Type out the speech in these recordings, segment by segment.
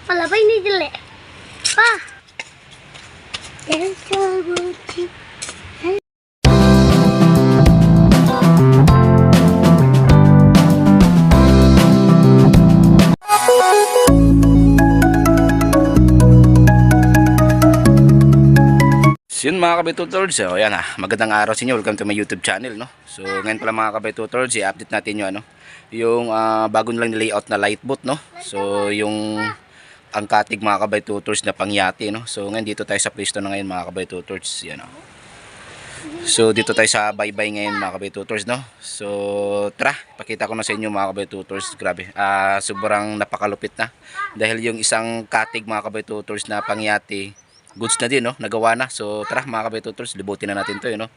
Palabay ni Dile. Pa! There's a routine. So yun mga kabay-tutors, so yan magandang araw sa inyo, welcome to my YouTube channel, no? So ngayon pala mga kabay-tutors, i-update natin yung yung bago nilang layout na light boat, no? So yung ang katig mga kabay-tutors na pangyati, no? So ngayon dito tayo sa pwesto na ngayon mga kabay-tutors, yan o. So dito tayo sa baybay ngayon mga kabay-tutors, no? So tara, pakita ko na sa inyo mga kabay-tutors, grabe, sobrang napakalupit na. Dahil yung isang katig mga kabay-tutors na pangyati, goods na din, no? Nagawa na. So tara mga kabay-tutors, libutin na natin to, no?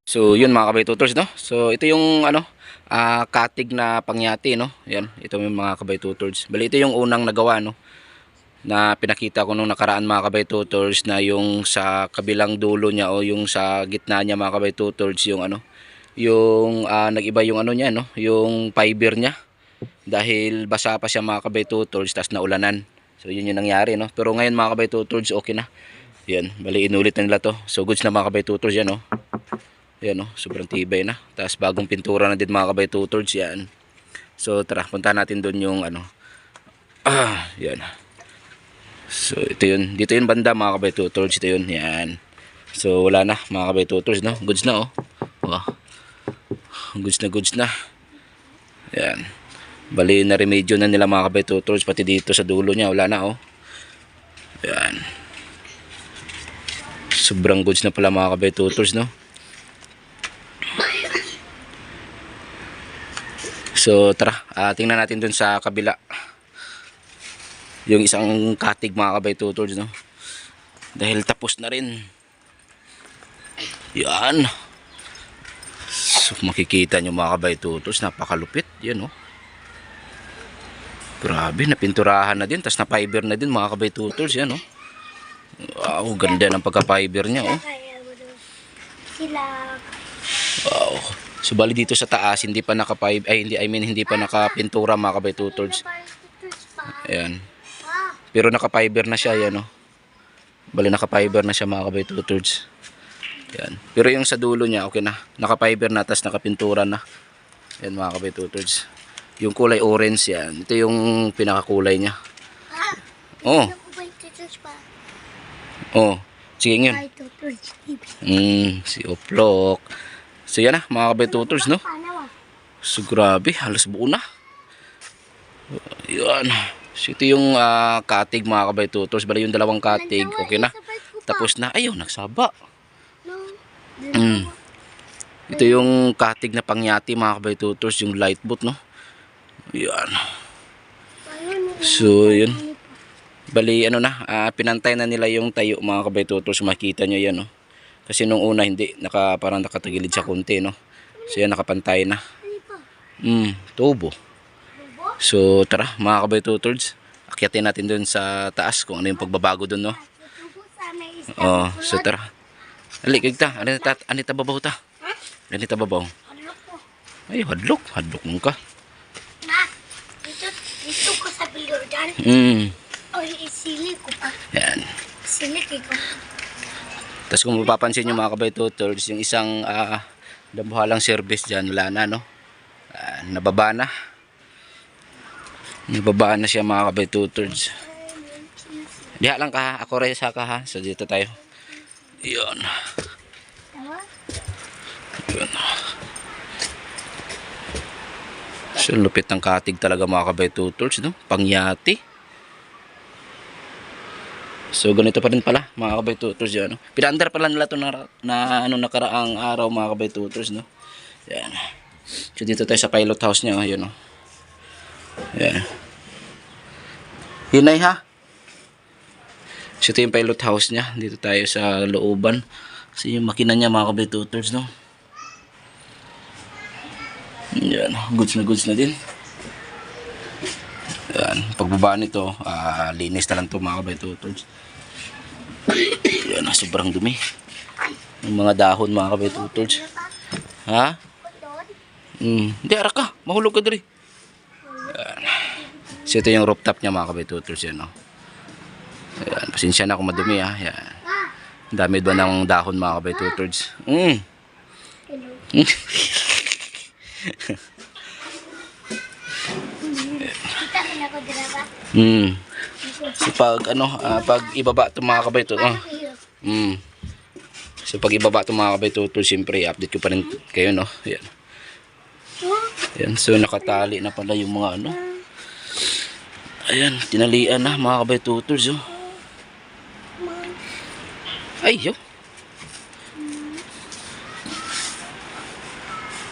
So yun mga kabay-tutors, no? So ito yung katig na pangyati, no? Yan, ito yung mga kabay-tutors. Bali ito yung unang nagawa, no? Na pinakita ko nung nakaraan mga kabay-tutors, na yung sa kabilang dulo niya o yung sa gitna niya mga kabay-tutors, yung yung nag-iba yung niya, no? Yung fiber niya. Dahil basa pa siya mga kabay-tutors, tas naulanan. So yun yung nangyari, no? Pero ngayon mga kabay-tutors, okay na. Yan, bali inulit na nila to. So goods na mga kabay-tutors yan, no? Yan, no? Sobrang tibay na. Tapos bagong pintura na din mga kabay-tutors yan. So tara, punta natin doon yung yan. So ito yun. Dito yung banda mga kabay-tutors. Ito yun, yan. So wala na mga kabay-tutors, no? Goods na, oh. Oh. Goods na. Yan. Bali na remedyo na nila mga kabay-tutors. Pati dito sa dulo niya, wala na, oh. Yan. Sobrang goods na pala mga kabay-tutors, no? So tara, tingnan natin dun sa kabila yung isang katig mga kabay-tutors, no? Dahil tapos na rin. Yan. So makikita nyo mga kabay-tutors, napakalupit. Yan, no? Grabe, napinturahan na din, tas na fiber na din mga kabay-tutors, yan, no? Wow, ganda ng pagka-fiber niya, oh. Wow. So bali dito sa taas hindi pa naka-fiber, hindi pa nakapintura mga kabay-tutors. Ayan. Pero naka-fiber na siya, yan, oh. Bali naka-fiber na siya mga kabay-tutors. Ayan. Pero yung sa dulo niya, okay na. Naka-fiber na, tas nakapintura na. Ayan mga kabay-tutors. Yung kulay orange yan. Ito yung pinakakulay niya. Oh. Oh, sige yun. Si Oplok. So yan na mga kabay-tutors, no? So grabe, halos buo na. Yan. So ito yung katig mga kabay-tutors. Bali yung dalawang katig, okay na. Tapos na, ayaw, nagsaba. Ito yung katig na pangyati mga kabay-tutors, yung light boat, no? Yan. So yun. Bali pinantay na nila yung tayo mga kabay-tutors. Makita nyo yan, no? Kasi nung una hindi, parang nakatagilid siya konti, no? So yan, nakapantay na. Tubo. So tara mga kabay-tutors, akyatin natin dun sa taas kung ano yung pagbabago dun, no? Oh, so tara. Alik, kagta, anita babaw ta? Anita babaw? Ay, hadlok mong ka. Dito ko sa bilor dyan. Oy, isili ko pa. Yan. Isili ko. Tapos kung mapapansin nyo mga kabay-tutors, yung isang dambuhalang service dyan, wala na, no? Nababa na. Nababa na siya mga kabay-tutors. Diha lang ka, ako rin sa ka, ha? So dito tayo. Yun. Yun. So lupit ng katig talaga mga kabay-tutors, no? Pangyati. So ganito pa rin pala mga kabay-tutors yan, no? Pinaandar pala nila ito nakaraang araw mga kabay-tutors, no? Yan. So dito tayo sa pilot house niya, yun, no? Yan. Hinay, ha? So ito yung pilot house niya. Dito tayo sa looban. So yung makina niya mga kabay-tutors, no? Yan. Goods na din. Yan. Pagbaba nito, linis na lang ito mga kabay-tutors. Yan, sobrang dumi. Yung mga dahon mga kabay-tutors. Ha? Hindi, ara ka. Mahulog ka diri. Yan. So ito yung rooftop niya mga kabay-tutors, yan, no? Ayan, pasensya na kung madumi ha. Ayan. Ang dami ba ng dahon mga kabay tutords. Hello. Kita mo na ko dira ba? So pag ano, pag ibaba itong mga kabay tutords. So pag ibaba itong mga kabay tutords, siyempre i-update ko pa rin kayo, no. Ayan. Ayan, so nakatali na pala yung mga ano. Ayan, tinalian na mga kabay tutords, oh. Ay, yo.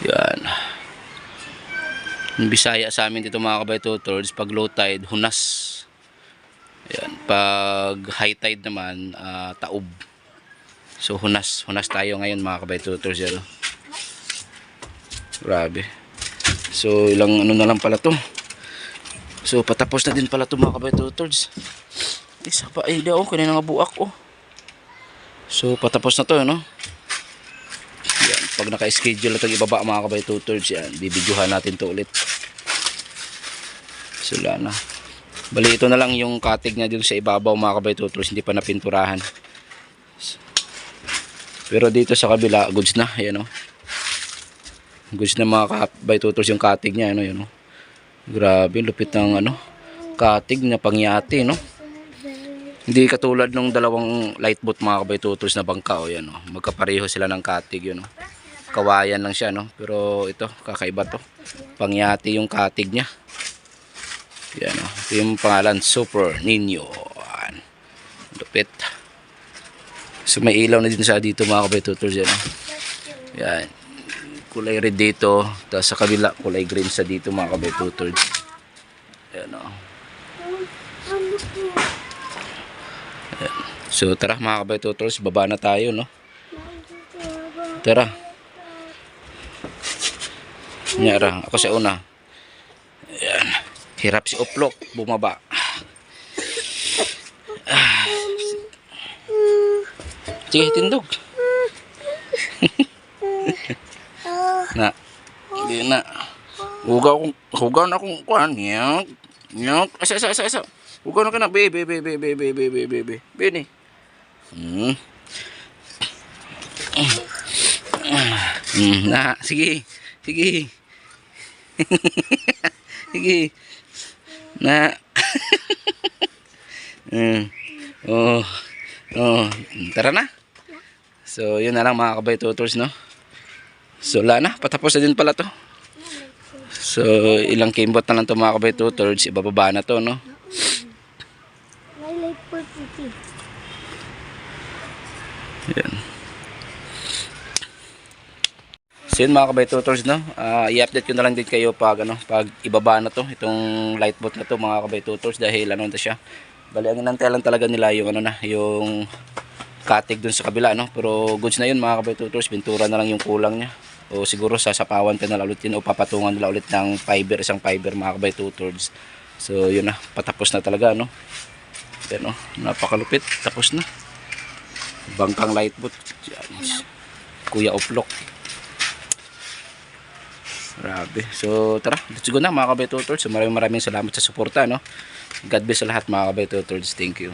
Yan. Yung Bisaya sa amin dito mga kabay tutords, pag low tide, hunas. Yan. Pag high tide naman, taob. So hunas tayo ngayon mga kabay tutords. Yan. Grabe. So ilang ano na lang pala to. So patapos na din pala to mga kabay tutords. Isa pa, ay daw, kanina nga buak, oh. So patapos na to, no. Yan, pag naka-schedule na itong ibaba mga kabay tutords, yan, bibidyohan natin to ulit. So wala na. Bali ito na lang yung katig niya dito sa ibabaw mga kabay tutords, hindi pa napinturahan. Pero dito sa kabila, goods na, yan, oh. Goods na mga kabay tutords yung katig niya, ano, yan, oh. Grabe, lupit ng ano, katig na pangyati, no. Hindi katulad ng dalawang light boat mga kabay tutords na bangka, o yan, oh. Magkapareho sila ng katig, yun, oh. Kawayan lang siya, no. Pero ito, kakaiba to. Pangyati yung katig niya. Yan, oh. Ito yung pangalan, Super Nino. Yan. Lupit. So may ilaw na din sa dito mga kabay tutords, yan, oh. Yan. Kulay red dito, tapos sa kabila kulay green sa dito mga kabay tutords. Yan, oh. Yan. So tara mga kabay tutords, baba na tayo, no. Tara. Nyara, ako sa una. Yan. Hirap si Oplok bumaba. Sige, tindog. Na. Hindi na. Hugaw na akong kuhan. Nyok. Nyok. Asa. Hugaw na ka na. Be. Ni. Na. Sige. Sige. Na. Tara na. So, yun na lang mga kabay tutords, no? So, wala na. Patapos na din pala to. So, ilang kimbot na lang to mga kabay tutords. Ibababa na to, no? Yan. So, yun mga kabay tutords, no? I-update ko na lang din kayo pag, ano, pag ibaba na to. Itong light boat na to mga kabay tutords. Dahil ano na siya. Bali, ang inantay lang talaga nila yung, ano na, yung katig dun sa kabila, no? Pero goods na yun mga kabay tutords, pintura na lang yung kulang nya, o siguro sasapawan ka na ulit yun, o papatungan nila ulit ng fiber, isang fiber mga kabay tutords. So yun na, patapos na talaga, no? Yan, no? Napakalupit, tapos na. Bangkang light boat. Yan. Kuya Oplok. Grabe. So tara, let's go na mga kabay tutords. So maraming salamat sa suporta, no? God bless sa lahat mga kabay tutords. Thank you.